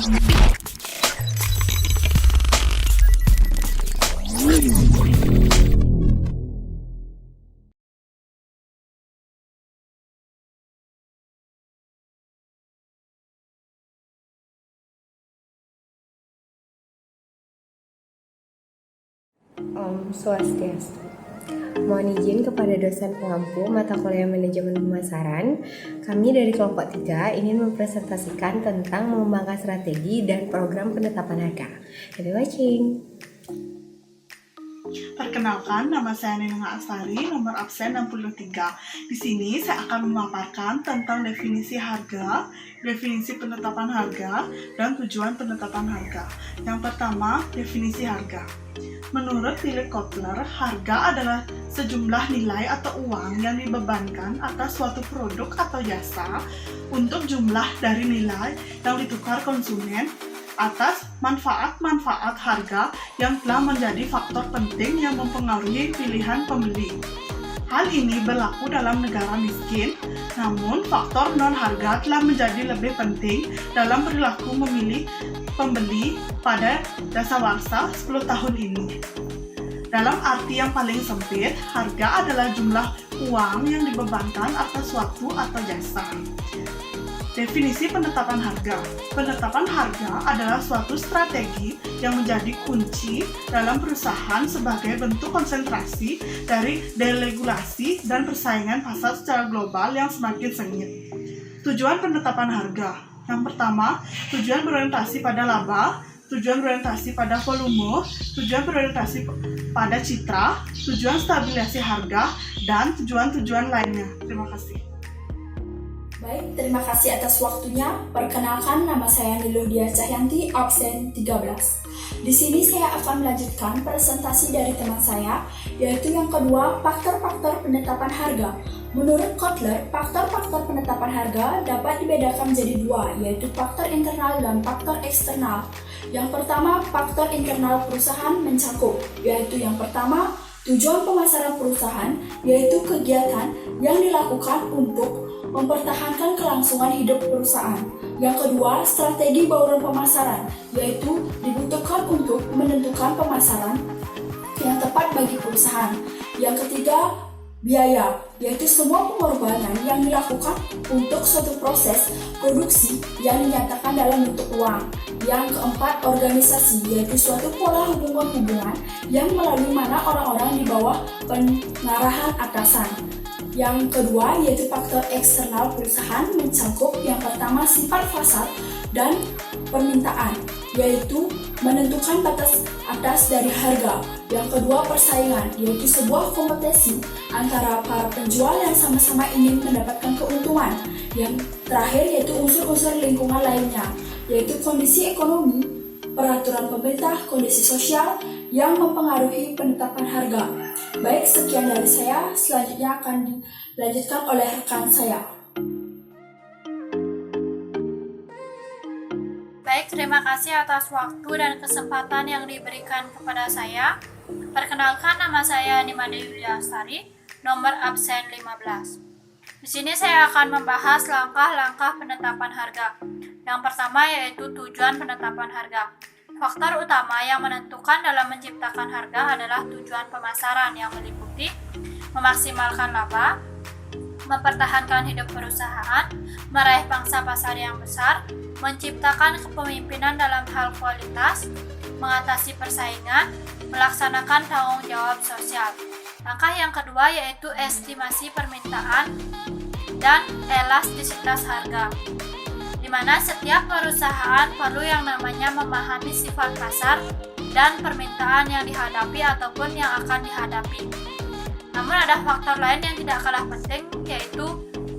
Om Swastiastu. Mohon izin kepada dosen pengampu mata kuliah manajemen pemasaran. Kami dari kelompok 3 ingin mempresentasikan tentang mengembangkan strategi dan program penetapan harga. Happy watching. Perkenalkan, nama saya Nenengah Astari, nomor absen 63. Di sini saya akan memaparkan tentang definisi harga, definisi penetapan harga, dan tujuan penetapan harga. Yang pertama, definisi harga. Menurut Philip Kotler, harga adalah sejumlah nilai atau uang yang dibebankan atas suatu produk atau jasa untuk jumlah dari nilai yang ditukar konsumen atas manfaat-manfaat harga yang telah menjadi faktor penting yang mempengaruhi pilihan pembeli. Hal ini berlaku dalam negara miskin, namun faktor non-harga telah menjadi lebih penting dalam perilaku memilih pembeli pada dasawarsa 10 tahun ini. Dalam arti yang paling sempit, harga adalah jumlah uang yang dibebankan atas suatu atau jasa. Definisi penetapan harga. Penetapan harga adalah suatu strategi yang menjadi kunci dalam perusahaan sebagai bentuk konsentrasi dari deregulasi dan persaingan pasar secara global yang semakin sengit. Tujuan penetapan harga. Yang pertama, tujuan berorientasi pada laba, tujuan berorientasi pada volume, tujuan berorientasi pada citra, tujuan stabilisasi harga, dan tujuan-tujuan lainnya. Terima kasih. Baik, terima kasih atas waktunya. Perkenalkan, nama saya Niludia Cahyanti, absen 13. Di sini saya akan melanjutkan presentasi dari teman saya, yaitu yang kedua, faktor-faktor penetapan harga. Menurut Kotler, faktor-faktor penetapan harga dapat dibedakan menjadi dua, yaitu faktor internal dan faktor eksternal. Yang pertama, faktor internal perusahaan mencakup, yaitu yang pertama, tujuan pemasaran perusahaan, yaitu kegiatan yang dilakukan untuk mempertahankan kelangsungan hidup perusahaan. Yang kedua, strategi bauran pemasaran, yaitu dibutuhkan untuk menentukan pemasaran yang tepat bagi perusahaan. Yang ketiga, biaya, yaitu semua pengorbanan yang dilakukan untuk suatu proses produksi yang dinyatakan dalam bentuk uang. Yang keempat, organisasi, yaitu suatu pola hubungan-hubungan yang melalui mana orang-orang di bawah pengarahan atasan. Yang kedua, yaitu faktor eksternal perusahaan mencakup yang pertama sifat pasar dan permintaan, yaitu menentukan batas atas dari harga. Yang kedua, persaingan, yaitu sebuah kompetisi antara para penjual yang sama-sama ingin mendapatkan keuntungan. Yang terakhir, yaitu unsur-unsur lingkungan lainnya, yaitu kondisi ekonomi, peraturan pemerintah, kondisi sosial yang mempengaruhi penetapan harga. Baik, sekian dari saya. Selanjutnya akan dilanjutkan oleh rekan saya. Baik, terima kasih atas waktu dan kesempatan yang diberikan kepada saya. Perkenalkan, nama saya Nimade Yulia Astari, nomor absen 15. Di sini saya akan membahas langkah-langkah penetapan harga. Yang pertama yaitu tujuan penetapan harga. Faktor utama yang menentukan dalam menciptakan harga adalah tujuan pemasaran yang meliputi memaksimalkan laba, mempertahankan hidup perusahaan, meraih pangsa pasar yang besar, menciptakan kepemimpinan dalam hal kualitas, mengatasi persaingan, melaksanakan tanggung jawab sosial. Langkah yang kedua yaitu estimasi permintaan dan elastisitas harga, di mana setiap perusahaan perlu yang namanya memahami sifat pasar dan permintaan yang dihadapi ataupun yang akan dihadapi. Namun ada faktor lain yang tidak kalah penting, yaitu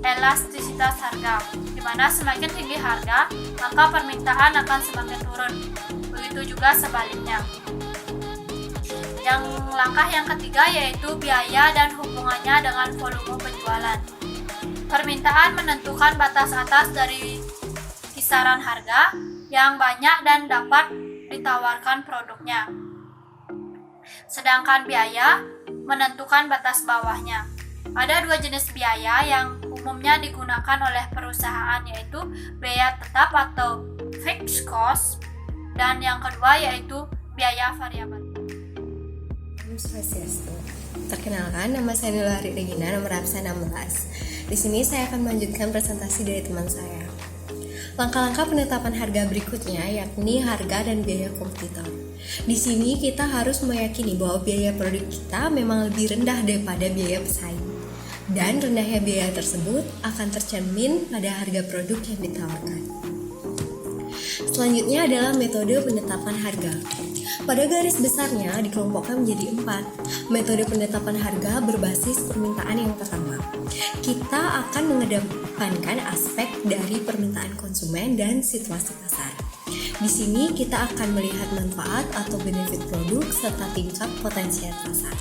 elastisitas harga, di mana semakin tinggi harga, maka permintaan akan semakin turun. Begitu juga sebaliknya. Langkah yang ketiga yaitu biaya dan hubungannya dengan volume penjualan. Permintaan menentukan batas atas dari kisaran harga yang banyak dan dapat ditawarkan produknya. Sedangkan biaya menentukan batas bawahnya. Ada dua jenis biaya yang umumnya digunakan oleh perusahaan, yaitu biaya tetap atau fixed cost, dan yang kedua yaitu biaya variabel. Om Swastiastu. Perkenalkan, nama saya Nilari Regina, nomor absen 16. Di sini saya akan melanjutkan presentasi dari teman saya. Langkah-langkah penetapan harga berikutnya yakni harga dan biaya kompetitor. Di sini kita harus meyakini bahwa biaya produk kita memang lebih rendah daripada biaya pesaing. Dan rendahnya biaya tersebut akan tercermin pada harga produk yang ditawarkan. Selanjutnya adalah metode penetapan harga. Pada garis besarnya dikelompokkan menjadi 4. Metode penetapan harga berbasis permintaan yang pertama. Kita akan mengedepankan aspek dari permintaan konsumen dan situasi pasar. Di sini kita akan melihat manfaat atau benefit produk serta tingkat potensial pasar.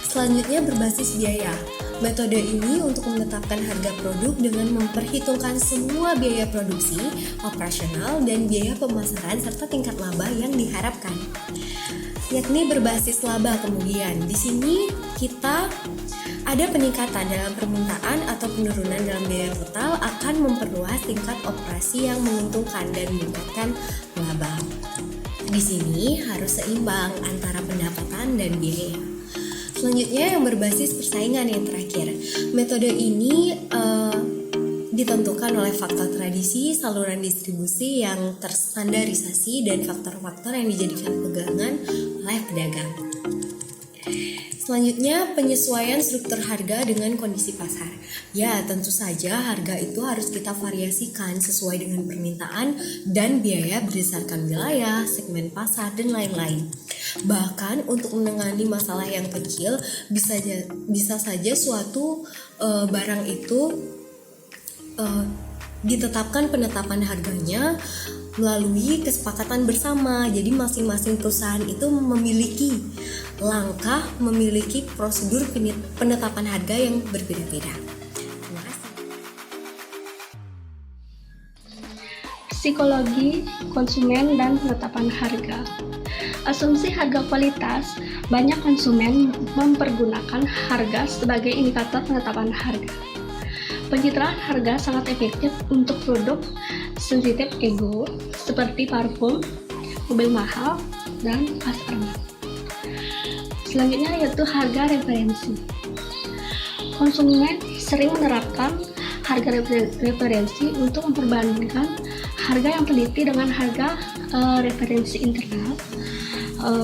Selanjutnya berbasis biaya. Metode ini untuk menetapkan harga produk dengan memperhitungkan semua biaya produksi, operasional, dan biaya pemasaran serta tingkat laba yang diharapkan. Yakni berbasis laba kemudian. Di sini kita ada peningkatan dalam permintaan atau penurunan dalam biaya total akan memperluas tingkat operasi yang menguntungkan dan meningkatkan laba. Di sini harus seimbang antara pendapatan dan biaya. Selanjutnya yang berbasis persaingan yang terakhir. Metode ini ditentukan oleh faktor tradisi, saluran distribusi yang terstandarisasi, dan faktor-faktor yang dijadikan pegangan oleh pedagang. Selanjutnya, penyesuaian struktur harga dengan kondisi pasar. Ya, tentu saja harga itu harus kita variasikan sesuai dengan permintaan dan biaya berdasarkan wilayah, segmen pasar, dan lain-lain. Bahkan untuk menangani masalah yang kecil, bisa saja suatu barang itu ditetapkan penetapan harganya melalui kesepakatan bersama. Jadi masing-masing perusahaan itu memiliki langkah, memiliki prosedur penetapan harga yang berbeda-beda. Terima kasih. Psikologi konsumen dan penetapan harga. Asumsi harga kualitas, banyak konsumen mempergunakan harga sebagai indikator penetapan harga. Pencitraan harga sangat efektif untuk produk sensitif ego seperti parfum, mobil mahal, dan tas armani. Selanjutnya yaitu harga referensi. Konsumen sering menerapkan harga referensi untuk memperbandingkan harga yang teliti dengan harga referensi internal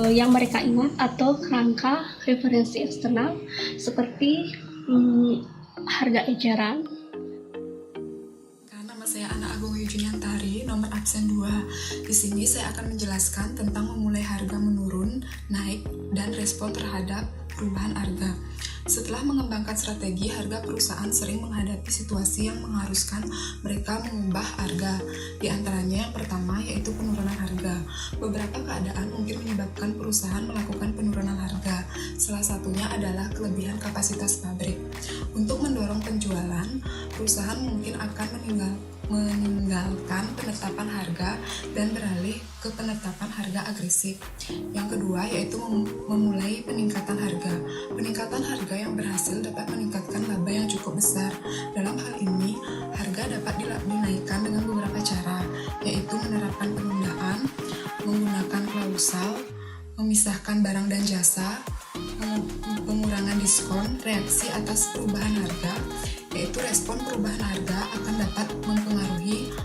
yang mereka ingat atau kerangka referensi eksternal seperti harga ejaran. Nama saya Ana Agung Yujuniantari, nomor absen 2. Di sini saya akan menjelaskan tentang memulai harga menurun, naik, dan respon terhadap perubahan harga. Setelah mengembangkan strategi, harga perusahaan sering menghadapi situasi yang mengharuskan mereka mengubah harga. Di antaranya yang pertama yaitu penurunan harga. Beberapa keadaan mungkin menyebabkan perusahaan melakukan penurunan harga. Salah satunya adalah kelebihan kapasitas pabrik. Untuk mendorong penjualan, perusahaan mungkin akan meninggalkan penetapan harga dan beralih ke penetapan harga agresif. Yang kedua yaitu memulai peningkatan harga. Peningkatan harga yang berhasil dapat meningkatkan laba yang cukup besar. Dalam hal ini, harga dapat dinaikkan dengan beberapa cara, yaitu menerapkan penundaan, menggunakan klausal, memisahkan barang dan jasa, pengurangan diskon, reaksi atas perubahan harga, yaitu respon perubahan harga akan dapat mempengaruhi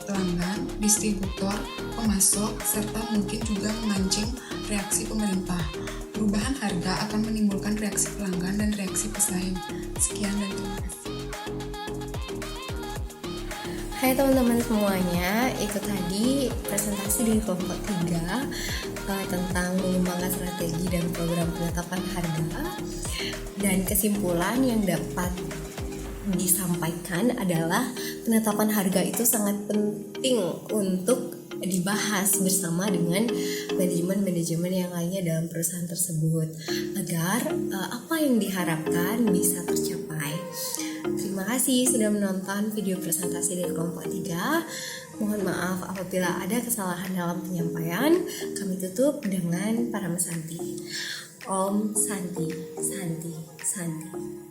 pelanggan, distributor, pemasok, serta mungkin juga memancing reaksi pemerintah. Perubahan harga akan menimbulkan reaksi pelanggan dan reaksi pesaing. Sekian dan terima kasih. Hai teman-teman semuanya, itu tadi presentasi dari kelompok 3 tentang mengembangkan strategi dan program penetapan harga. Dan kesimpulan yang dapat disampaikan adalah penetapan harga itu sangat penting untuk dibahas bersama dengan manajemen-manajemen yang lainnya dalam perusahaan tersebut agar apa yang diharapkan bisa tercapai. Terima kasih sudah menonton video presentasi dari kelompok 3. Mohon maaf apabila ada kesalahan dalam penyampaian. Kami tutup dengan Paramasanti. Om Santi, Santi, Santi.